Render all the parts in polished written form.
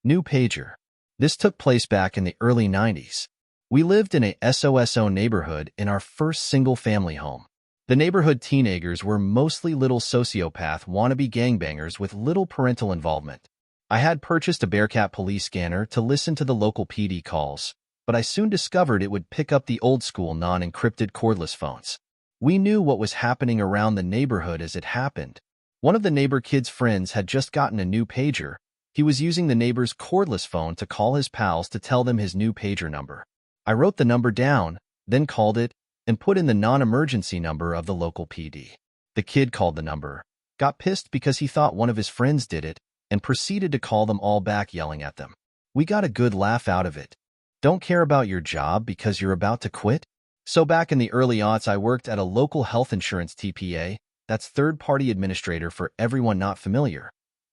New pager. This took place back in the early 90s. We lived in a SOSO neighborhood in our first single-family home. The neighborhood teenagers were mostly little sociopath wannabe gangbangers with little parental involvement. I had purchased a Bearcat police scanner to listen to the local PD calls, but I soon discovered it would pick up the old-school non-encrypted cordless phones. We knew what was happening around the neighborhood as it happened. One of the neighbor kid's friends had just gotten a new pager. He was using the neighbor's cordless phone to call his pals to tell them his new pager number. I wrote the number down, then called it, and put in the non-emergency number of the local PD. The kid called the number, got pissed because he thought one of his friends did it, and proceeded to call them all back yelling at them. We got a good laugh out of it. Don't care about your job because you're about to quit? So back in the early aughts, I worked at a local health insurance TPA, that's third-party administrator for everyone not familiar.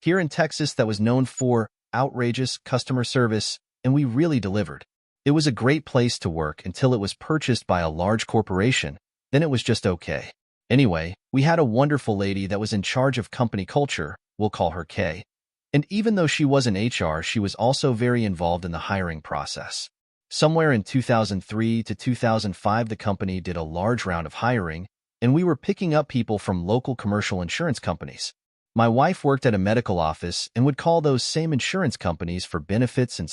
Here in Texas, that was known for outrageous customer service, and we really delivered. It was a great place to work until it was purchased by a large corporation, then it was just okay. Anyway, we had a wonderful lady that was in charge of company culture, we'll call her Kay. And even though she was in HR, she was also very involved in the hiring process. Somewhere in 2003 to 2005, the company did a large round of hiring, and we were picking up people from local commercial insurance companies. My wife worked at a medical office and would call those same insurance companies for benefits and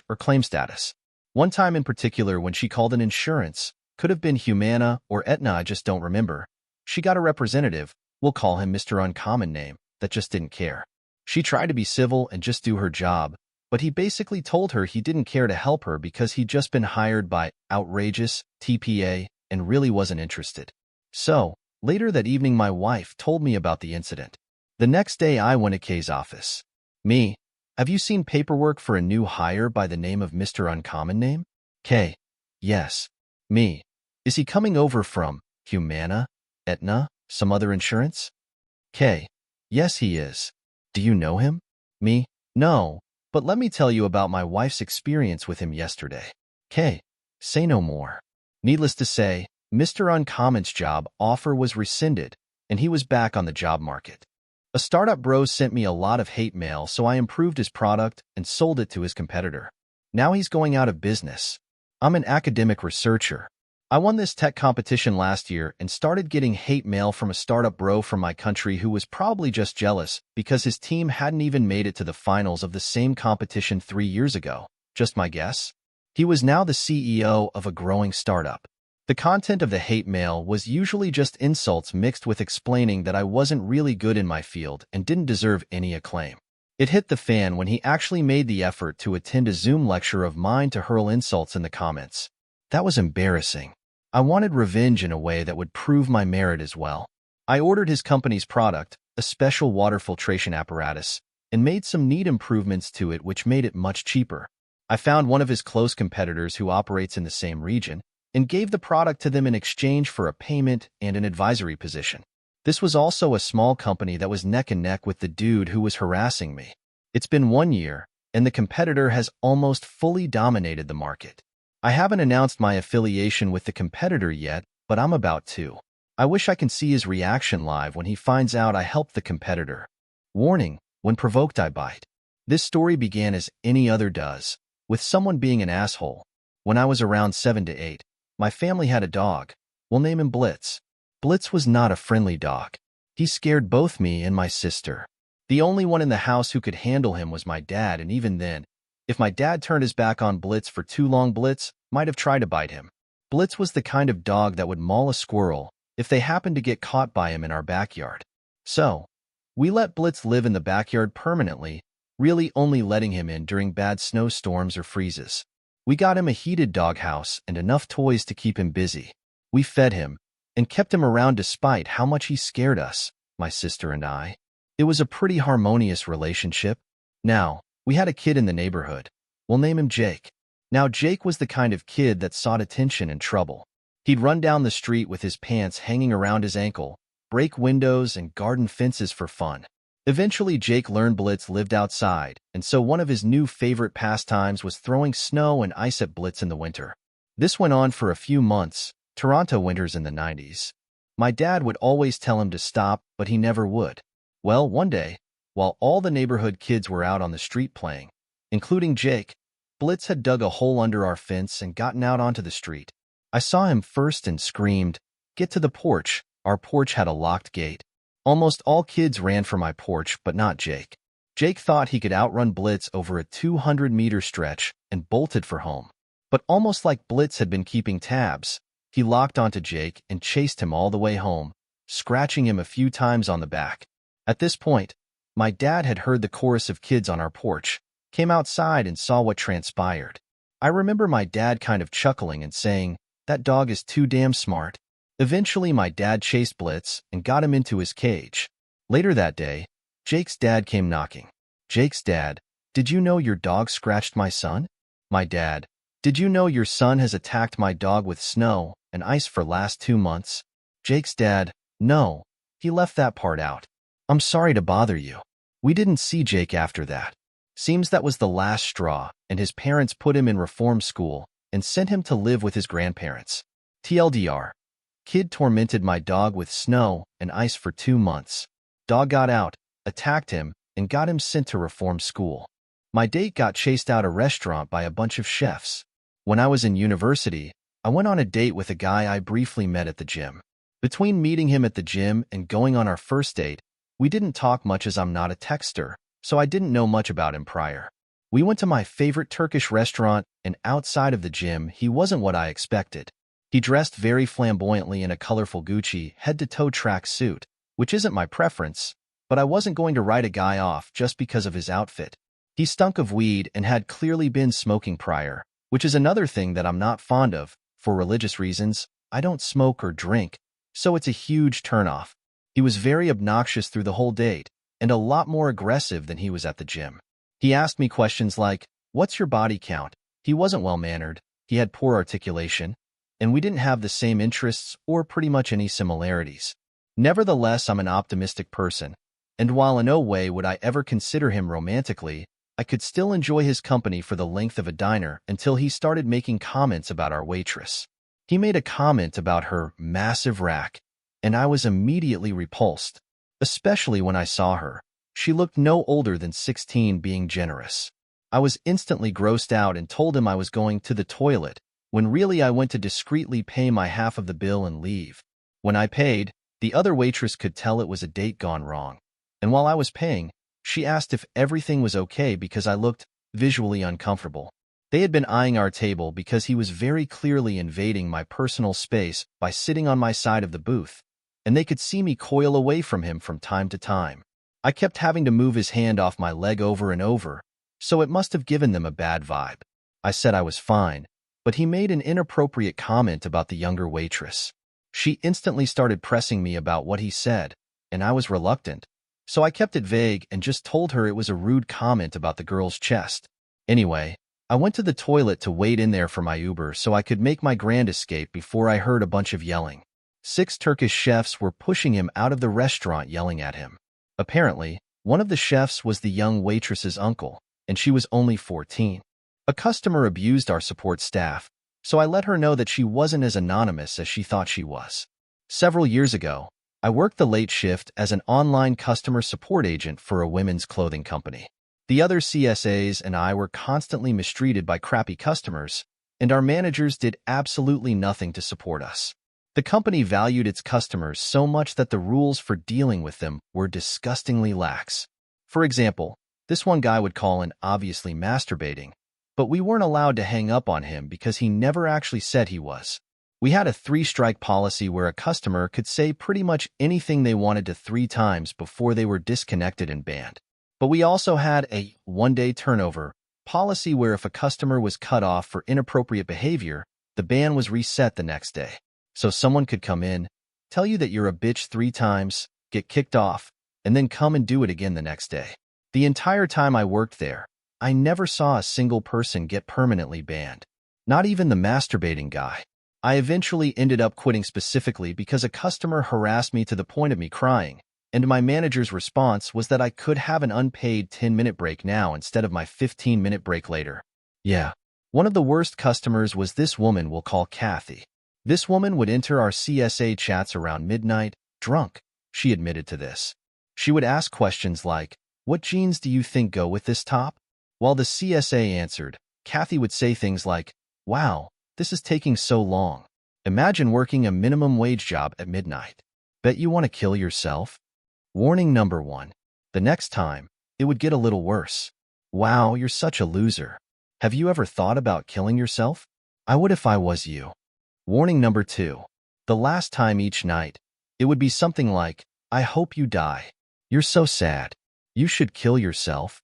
or claim status. One time in particular when she called an insurance, could have been Humana or Aetna, I just don't remember. She got a representative, we'll call him Mr. Uncommon Name, that just didn't care. She tried to be civil and just do her job, but he basically told her he didn't care to help her because he'd just been hired by outrageous TPA and really wasn't interested. So, later that evening my wife told me about the incident. The next day I went to Kay's office. Me, have you seen paperwork for a new hire by the name of Mr. Uncommon Name? Kay, yes. Me, is he coming over from Humana, Aetna, some other insurance? Kay, yes he is. Do you know him? Me, no, but let me tell you about my wife's experience with him yesterday. Kay, say no more. Needless to say, Mr. Uncommon's job offer was rescinded, and he was back on the job market. A startup bro sent me a lot of hate mail, so I improved his product and sold it to his competitor. Now he's going out of business. I'm an academic researcher. I won this tech competition last year and started getting hate mail from a startup bro from my country who was probably just jealous because his team hadn't even made it to the finals of the same competition 3 years ago. Just my guess. He was now the CEO of a growing startup. The content of the hate mail was usually just insults mixed with explaining that I wasn't really good in my field and didn't deserve any acclaim. It hit the fan when he actually made the effort to attend a Zoom lecture of mine to hurl insults in the comments. That was embarrassing. I wanted revenge in a way that would prove my merit as well. I ordered his company's product, a special water filtration apparatus, and made some neat improvements to it which made it much cheaper. I found one of his close competitors who operates in the same region, and gave the product to them in exchange for a payment and an advisory position. This was also a small company that was neck and neck with the dude who was harassing me. It's been 1 year, and the competitor has almost fully dominated the market. I haven't announced my affiliation with the competitor yet, but I'm about to. I wish I can see his reaction live when he finds out I helped the competitor. Warning, when provoked I bite. This story began as any other does, with someone being an asshole. When I was around 7 to 8, my family had a dog. We'll name him Blitz. Blitz was not a friendly dog. He scared both me and my sister. The only one in the house who could handle him was my dad, and even then, if my dad turned his back on Blitz for too long, Blitz might have tried to bite him. Blitz was the kind of dog that would maul a squirrel if they happened to get caught by him in our backyard. So, we let Blitz live in the backyard permanently, really only letting him in during bad snowstorms or freezes. We got him a heated doghouse and enough toys to keep him busy. We fed him and kept him around despite how much he scared us, my sister and I. It was a pretty harmonious relationship. Now, we had a kid in the neighborhood. We'll name him Jake. Now, Jake was the kind of kid that sought attention and trouble. He'd run down the street with his pants hanging around his ankle, break windows and garden fences for fun. Eventually, Jake learned Blitz lived outside, and so one of his new favorite pastimes was throwing snow and ice at Blitz in the winter. This went on for a few months, Toronto winters in the 90s. My dad would always tell him to stop, but he never would. Well, one day, while all the neighborhood kids were out on the street playing, including Jake. Blitz had dug a hole under our fence and gotten out onto the street. I saw him first and screamed, "Get to the porch." Our porch had a locked gate. Almost all kids ran for my porch, but not Jake. Jake thought he could outrun Blitz over a 200-meter stretch and bolted for home. But almost like Blitz had been keeping tabs, he locked onto Jake and chased him all the way home, scratching him a few times on the back. At this point, my dad had heard the chorus of kids on our porch, came outside and saw what transpired. I remember my dad kind of chuckling and saying, "That dog is too damn smart." Eventually, my dad chased Blitz and got him into his cage. Later that day, Jake's dad came knocking. Jake's dad, "Did you know your dog scratched my son?" My dad, "Did you know your son has attacked my dog with snow and ice for last 2 months?" Jake's dad, "No, he left that part out. I'm sorry to bother you." We didn't see Jake after that. Seems that was the last straw, and his parents put him in reform school and sent him to live with his grandparents. TLDR. Kid tormented my dog with snow and ice for 2 months. Dog got out, attacked him, and got him sent to reform school. My date got chased out a restaurant by a bunch of chefs. When I was in university, I went on a date with a guy I briefly met at the gym. Between meeting him at the gym and going on our first date, we didn't talk much as I'm not a texter, so I didn't know much about him prior. We went to my favorite Turkish restaurant, and outside of the gym, he wasn't what I expected. He dressed very flamboyantly in a colorful Gucci head-to-toe track suit, which isn't my preference, but I wasn't going to write a guy off just because of his outfit. He stunk of weed and had clearly been smoking prior, which is another thing that I'm not fond of. For religious reasons, I don't smoke or drink, so it's a huge turnoff. He was very obnoxious through the whole date, and a lot more aggressive than he was at the gym. He asked me questions like, "What's your body count?" He wasn't well-mannered, he had poor articulation, and we didn't have the same interests or pretty much any similarities. Nevertheless, I'm an optimistic person, and while in no way would I ever consider him romantically, I could still enjoy his company for the length of a diner until he started making comments about our waitress. He made a comment about her massive rack, and I was immediately repulsed, especially when I saw her. She looked no older than 16, being generous. I was instantly grossed out and told him I was going to the toilet, when really I went to discreetly pay my half of the bill and leave. When I paid, the other waitress could tell it was a date gone wrong, and while I was paying, she asked if everything was okay because I looked visually uncomfortable. They had been eyeing our table because he was very clearly invading my personal space by sitting on my side of the booth, and they could see me coil away from him from time to time. I kept having to move his hand off my leg over and over, so it must have given them a bad vibe. I said I was fine, but he made an inappropriate comment about the younger waitress. She instantly started pressing me about what he said, and I was reluctant, so I kept it vague and just told her it was a rude comment about the girl's chest. Anyway, I went to the toilet to wait in there for my Uber so I could make my grand escape before I heard a bunch of yelling. 6 Turkish chefs were pushing him out of the restaurant, yelling at him. Apparently, one of the chefs was the young waitress's uncle, and she was only 14. A customer abused our support staff, so I let her know that she wasn't as anonymous as she thought she was. Several years ago, I worked the late shift as an online customer support agent for a women's clothing company. The other CSAs and I were constantly mistreated by crappy customers, and our managers did absolutely nothing to support us. The company valued its customers so much that the rules for dealing with them were disgustingly lax. For example, this one guy would call in obviously masturbating, but we weren't allowed to hang up on him because he never actually said he was. We had a 3-strike policy where a customer could say pretty much anything they wanted to 3 times before they were disconnected and banned. But we also had a 1-day turnover policy where if a customer was cut off for inappropriate behavior, the ban was reset the next day. So someone could come in, tell you that you're a bitch 3 times, get kicked off, and then come and do it again the next day. The entire time I worked there, I never saw a single person get permanently banned. Not even the masturbating guy. I eventually ended up quitting specifically because a customer harassed me to the point of me crying, and my manager's response was that I could have an unpaid 10-minute break now instead of my 15-minute break later. Yeah. One of the worst customers was this woman we'll call Kathy. This woman would enter our CSA chats around midnight, drunk. She admitted to this. She would ask questions like, "What jeans do you think go with this top? While the CSA answered, Kathy would say things like, "Wow, this is taking so long. Imagine working a minimum wage job at midnight. Bet you want to kill yourself?" Warning number 1. The next time, it would get a little worse. "Wow, you're such a loser. Have you ever thought about killing yourself? I would if I was you." Warning number 2. The last time each night, it would be something like, "I hope you die. You're so sad. You should kill yourself."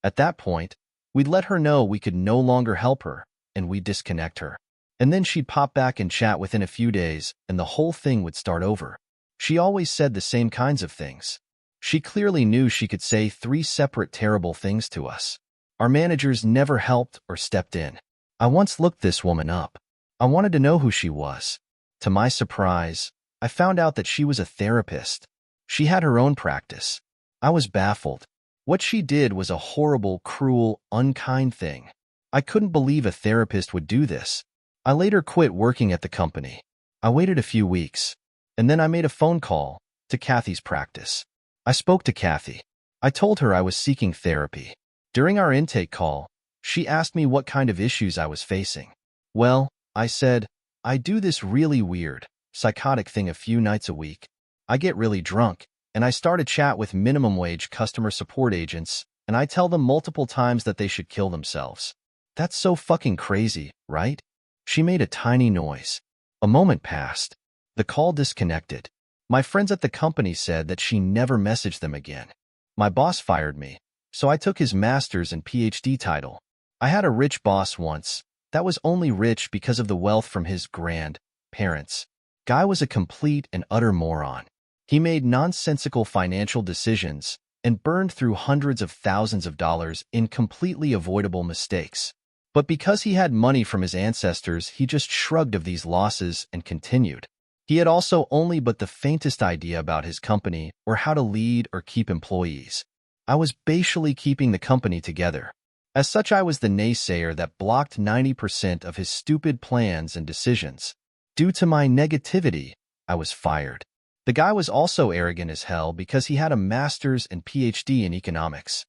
At that point, we'd let her know we could no longer help her, and we'd disconnect her. And then she'd pop back and chat within a few days, and the whole thing would start over. She always said the same kinds of things. She clearly knew she could say 3 separate terrible things to us. Our managers never helped or stepped in. I once looked this woman up. I wanted to know who she was. To my surprise, I found out that she was a therapist. She had her own practice. I was baffled. What she did was a horrible, cruel, unkind thing. I couldn't believe a therapist would do this. I later quit working at the company. I waited a few weeks, and then I made a phone call to Kathy's practice. I spoke to Kathy. I told her I was seeking therapy. During our intake call, she asked me what kind of issues I was facing. Well, I said, I do this really weird, psychotic thing a few nights a week. I get really drunk, and I start a chat with minimum wage customer support agents, and I tell them multiple times that they should kill themselves. That's so fucking crazy, right? She made a tiny noise. A moment passed. The call disconnected. My friends at the company said that she never messaged them again. My boss fired me, so I took his master's and PhD title. I had a rich boss once that was only rich because of the wealth from his grandparents. Guy was a complete and utter moron. He made nonsensical financial decisions and burned through hundreds of thousands of dollars in completely avoidable mistakes. But because he had money from his ancestors, he just shrugged of these losses and continued. He had also only but the faintest idea about his company or how to lead or keep employees. I was basically keeping the company together. As such, I was the naysayer that blocked 90% of his stupid plans and decisions. Due to my negativity, I was fired. The guy was also arrogant as hell because he had a master's and PhD in economics.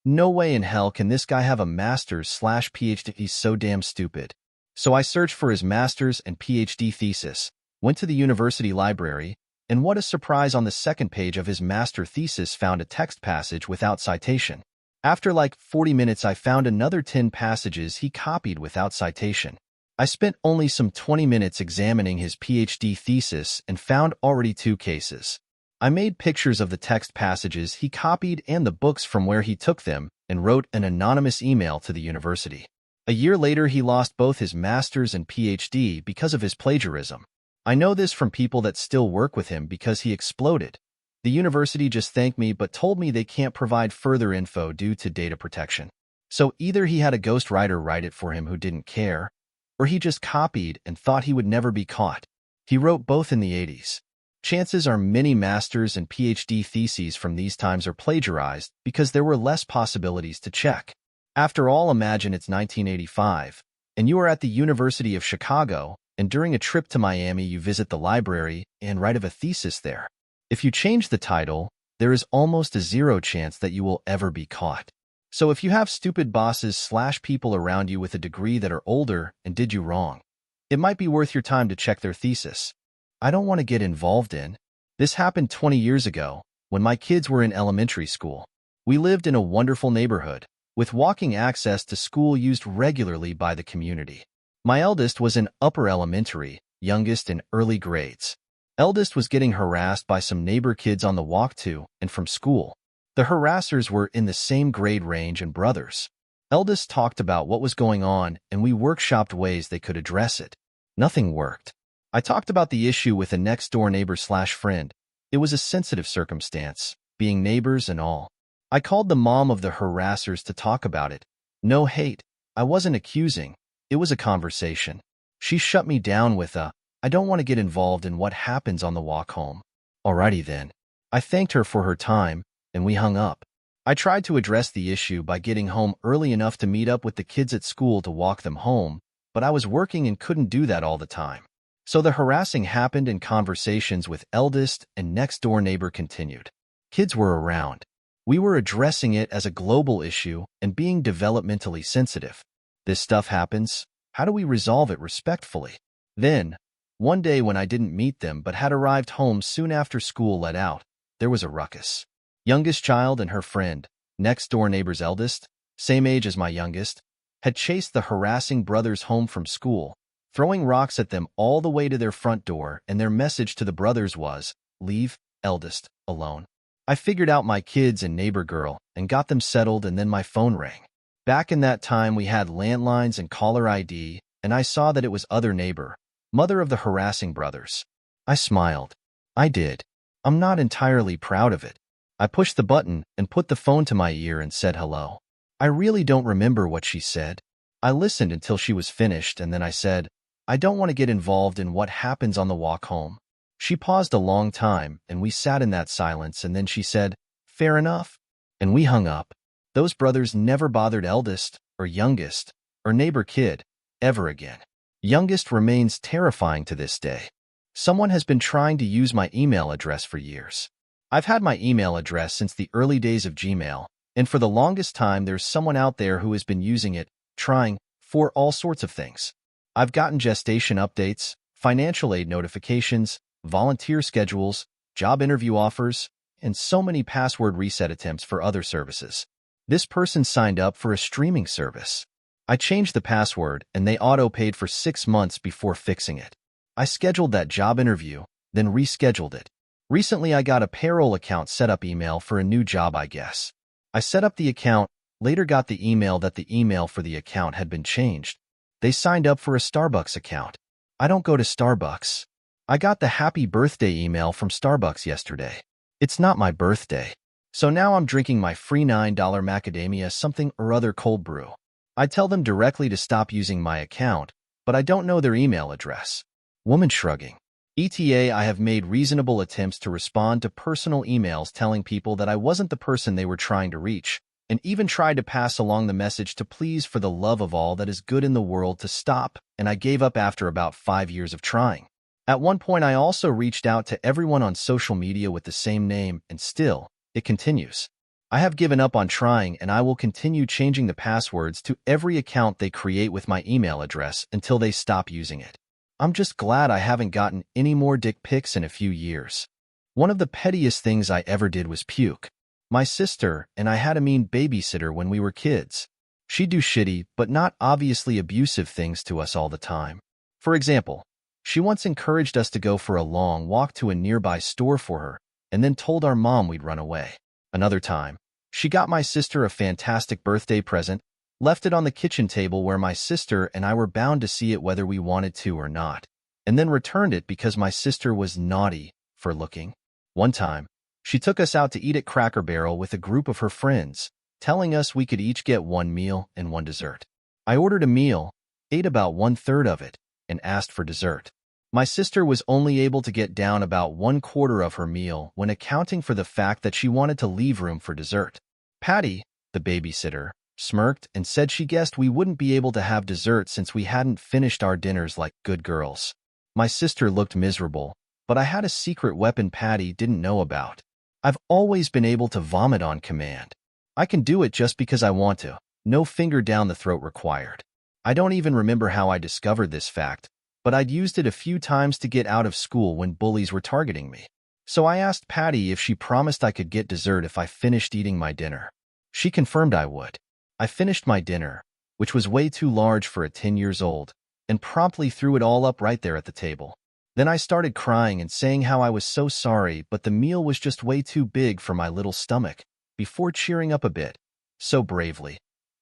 No way in hell can this guy have a master's/PhD. He's so damn stupid. So I searched for his master's and PhD thesis, went to the university library, and what a surprise, on the second page of his master thesis found a text passage without citation. After like 40 minutes, I found another 10 passages he copied without citation. I spent only some 20 minutes examining his PhD thesis and found already 2 cases. I made pictures of the text passages he copied and the books from where he took them and wrote an anonymous email to the university. A year later, he lost both his master's and PhD because of his plagiarism. I know this from people that still work with him because he exploded. The university just thanked me but told me they can't provide further info due to data protection. So either he had a ghostwriter write it for him who didn't care, or he just copied and thought he would never be caught. He wrote both in the 80s. Chances are many master's and PhD theses from these times are plagiarized because there were less possibilities to check. After all, imagine it's 1985, and you are at the University of Chicago, and during a trip to Miami you visit the library and write of a thesis there. If you change the title, there is almost a 0 chance that you will ever be caught. So if you have stupid bosses/people around you with a degree that are older and did you wrong, it might be worth your time to check their thesis. I don't want to get involved in. This happened 20 years ago, when my kids were in elementary school. We lived in a wonderful neighborhood, with walking access to school used regularly by the community. My eldest was in upper elementary, youngest in early grades. Eldest was getting harassed by some neighbor kids on the walk to and from school. The harassers were in the same grade range and brothers. Eldest talked about what was going on, and we workshopped ways they could address it. Nothing worked. I talked about the issue with a next-door neighbor/friend. It was a sensitive circumstance, being neighbors and all. I called the mom of the harassers to talk about it. No hate. I wasn't accusing. It was a conversation. She shut me down with I don't want to get involved in what happens on the walk home. Alrighty then. I thanked her for her time, and we hung up. I tried to address the issue by getting home early enough to meet up with the kids at school to walk them home, but I was working and couldn't do that all the time. So the harassing happened and conversations with eldest and next-door neighbor continued. Kids were around. We were addressing it as a global issue and being developmentally sensitive. This stuff happens. How do we resolve it respectfully? Then, one day when I didn't meet them but had arrived home soon after school let out, there was a ruckus. Youngest child and her friend, next-door neighbor's eldest, same age as my youngest, had chased the harassing brothers home from school, throwing rocks at them all the way to their front door, and their message to the brothers was, "Leave eldest alone." I figured out my kids and neighbor girl and got them settled, and then my phone rang. Back in that time we had landlines and caller ID, and I saw that it was other neighbor, mother of the harassing brothers. I smiled. I did. I'm not entirely proud of it. I pushed the button and put the phone to my ear and said hello. I really don't remember what she said. I listened until she was finished, and then I said, "I don't want to get involved in what happens on the walk home." She paused a long time, and we sat in that silence, and then she said, "Fair enough." And we hung up. Those brothers never bothered eldest, or youngest, or neighbor kid, ever again. Youngest remains terrifying to this day. Someone has been trying to use my email address for years. I've had my email address since the early days of Gmail, and for the longest time there's someone out there who has been using it, trying, for all sorts of things. I've gotten gestation updates, financial aid notifications, volunteer schedules, job interview offers, and so many password reset attempts for other services. This person signed up for a streaming service. I changed the password, and they auto-paid for 6 months before fixing it. I scheduled that job interview, then rescheduled it. Recently, I got a payroll account setup email for a new job, I guess. I set up the account, later got the email that the email for the account had been changed. They signed up for a Starbucks account. I don't go to Starbucks. I got the happy birthday email from Starbucks yesterday. It's not my birthday. So now I'm drinking my free $9 macadamia something or other cold brew. I tell them directly to stop using my account, but I don't know their email address. Woman shrugging. ETA, I have made reasonable attempts to respond to personal emails telling people that I wasn't the person they were trying to reach, and even tried to pass along the message to please for the love of all that is good in the world to stop, and I gave up after about 5 years of trying. At one point, I also reached out to everyone on social media with the same name, and still, it continues. I have given up on trying, and I will continue changing the passwords to every account they create with my email address until they stop using it. I'm just glad I haven't gotten any more dick pics in a few years. One of the pettiest things I ever did was puke. My sister and I had a mean babysitter when we were kids. She'd do shitty, but not obviously abusive things to us all the time. For example, she once encouraged us to go for a long walk to a nearby store for her, and then told our mom we'd run away. Another time, she got my sister a fantastic birthday present, left it on the kitchen table where my sister and I were bound to see it whether we wanted to or not, and then returned it because my sister was naughty for looking. One time, she took us out to eat at Cracker Barrel with a group of her friends, telling us we could each get one meal and one dessert. I ordered a meal, ate about 1/3 of it, and asked for dessert. My sister was only able to get down about 1/4 of her meal when accounting for the fact that she wanted to leave room for dessert. Patty, the babysitter, smirked and said she guessed we wouldn't be able to have dessert since we hadn't finished our dinners like good girls. My sister looked miserable, but I had a secret weapon Patty didn't know about. I've always been able to vomit on command. I can do it just because I want to, no finger down the throat required. I don't even remember how I discovered this fact, but I'd used it a few times to get out of school when bullies were targeting me. So I asked Patty if she promised I could get dessert if I finished eating my dinner. She confirmed I would. I finished my dinner, which was way too large for a 10 years old, and promptly threw it all up right there at the table. Then I started crying and saying how I was so sorry, but the meal was just way too big for my little stomach, before cheering up a bit, so bravely,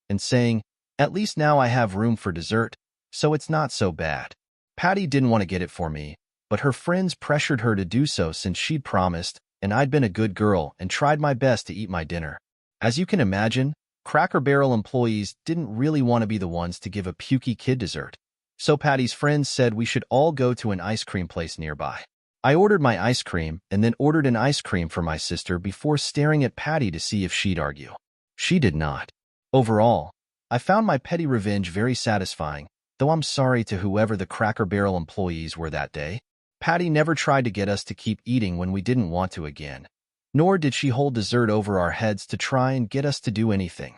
and saying, "At least now I have room for dessert, so it's not so bad." Patty didn't want to get it for me, but her friends pressured her to do so since she'd promised, and I'd been a good girl and tried my best to eat my dinner. As you can imagine, Cracker Barrel employees didn't really want to be the ones to give a pukey kid dessert. So Patty's friends said we should all go to an ice cream place nearby. I ordered my ice cream and then ordered an ice cream for my sister before staring at Patty to see if she'd argue. She did not. Overall, I found my petty revenge very satisfying, though I'm sorry to whoever the Cracker Barrel employees were that day. Patty never tried to get us to keep eating when we didn't want to again. Nor did she hold dessert over our heads to try and get us to do anything.